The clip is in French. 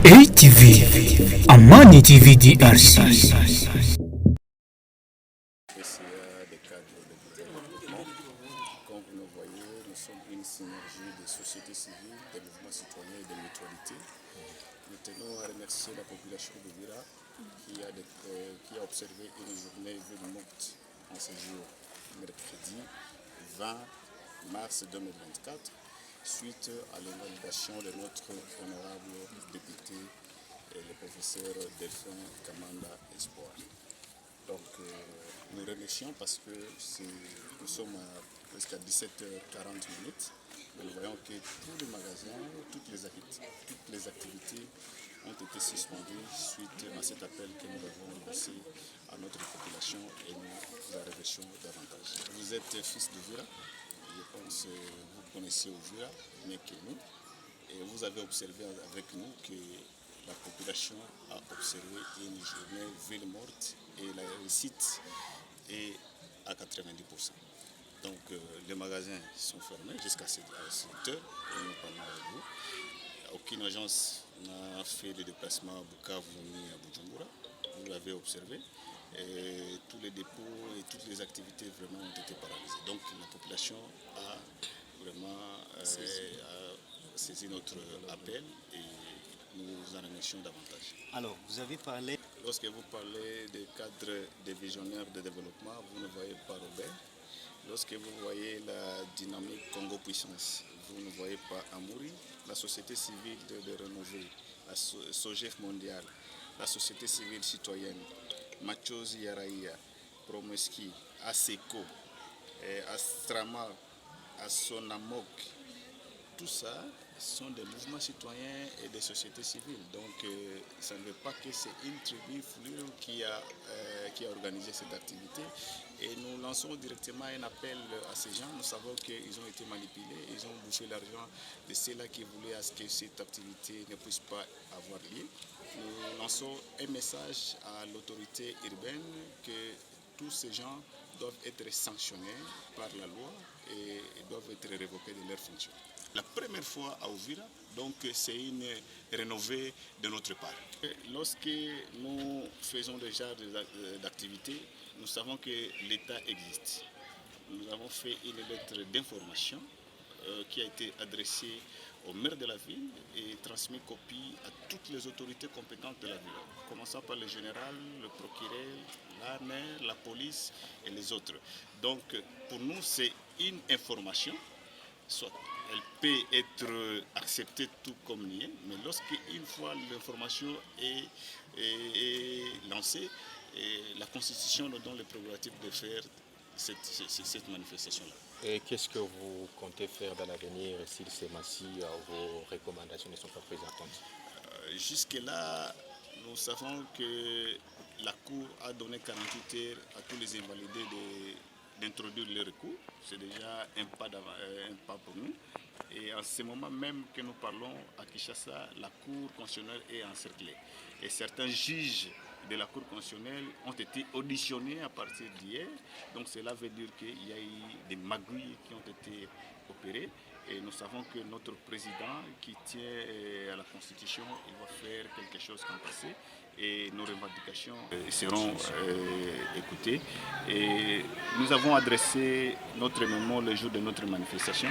ATV, Amani TV DRC. Des cadres de développement. Comme vous le voyez, nous sommes une synergie de société civile, des mouvements citoyens et de mutualité. Nous tenons à remercier la population de Vira qui a observé une journée ville morte en ce jour, mercredi 20 mars 2024, suite à l'invalidation de notre honorable député, le professeur Delphin Kamanda Espoir. Donc nous remercions parce que nous sommes presque à 17h40. Nous voyons que tous les magasins, toutes les activités ont été suspendues suite à cet appel que nous avons lancé à notre population et nous la remercions davantage. Vous êtes fils de Vira, je pense que vous connaissez Vira mieux que nous, et vous avez observé avec nous que la population a observé une journée ville morte et la réussite est à 90%. Donc les magasins sont fermés jusqu'à 7 heures et nous parlons avec vous. Aucune agence n'a fait de déplacement à Bukavu ni à Bujumbura, vous l'avez observé. Et tous les dépôts et toutes les activités vraiment ont été paralysées. Donc la population a vraiment saisi notre appel et nous en remercions davantage. Alors, vous avez parlé... Lorsque vous parlez des cadres des visionnaires de développement, vous ne voyez pas Robert. Lorsque vous voyez la dynamique Congo Puissance, vous ne voyez pas Amouri, la société civile de Rénover, la SOGEF mondiale, la société civile citoyenne, Machozi Yaraïa, Promeski, ASECO, Astrama, Asonamok, tout ça sont des mouvements citoyens et des sociétés civiles. Donc ça ne veut pas que c'est une tribu Fuliro qui a organisé cette activité. Et nous lançons directement un appel à ces gens. Nous savons qu'ils ont été manipulés, ils ont bouffé l'argent de ceux-là qui voulaient à ce que cette activité ne puisse pas avoir lieu. Nous lançons un message à l'autorité urbaine que tous ces gens doivent être sanctionnés par la loi et doivent être révoqués de leurs fonctions. La première fois à Uvira, donc c'est une rénovée de notre part. Lorsque nous faisons ce genre d'activité, nous savons que l'État existe. Nous avons fait une lettre d'information qui a été adressée au maire de la ville et transmis copie à toutes les autorités compétentes de la ville, commençant par le général, le procureur, la maire, la police et les autres. Donc pour nous c'est une information, soit elle peut être acceptée tout comme niée, mais lorsqu'une fois l'information est lancée, la Constitution nous donne le prérogative de faire cette manifestation-là. Et qu'est-ce que vous comptez faire dans l'avenir si ces massis, vos recommandations ne sont pas prises en compte? Jusque-là, nous savons que la Cour a donné 48 heures à tous les invalidés d'introduire le recours. C'est déjà un pas pour nous. Et en ce moment même que nous parlons à Kinshasa, la Cour constitutionnelle est encerclée. Et certains juges de la Cour constitutionnelle ont été auditionnés à partir d'hier. Donc cela veut dire qu'il y a eu des magouilles qui ont été opérées. Et nous savons que notre président qui tient à la Constitution, il va faire quelque chose comme passé. Et nos revendications seront écoutées. Et nous avons adressé notre mémoire le jour de notre manifestation.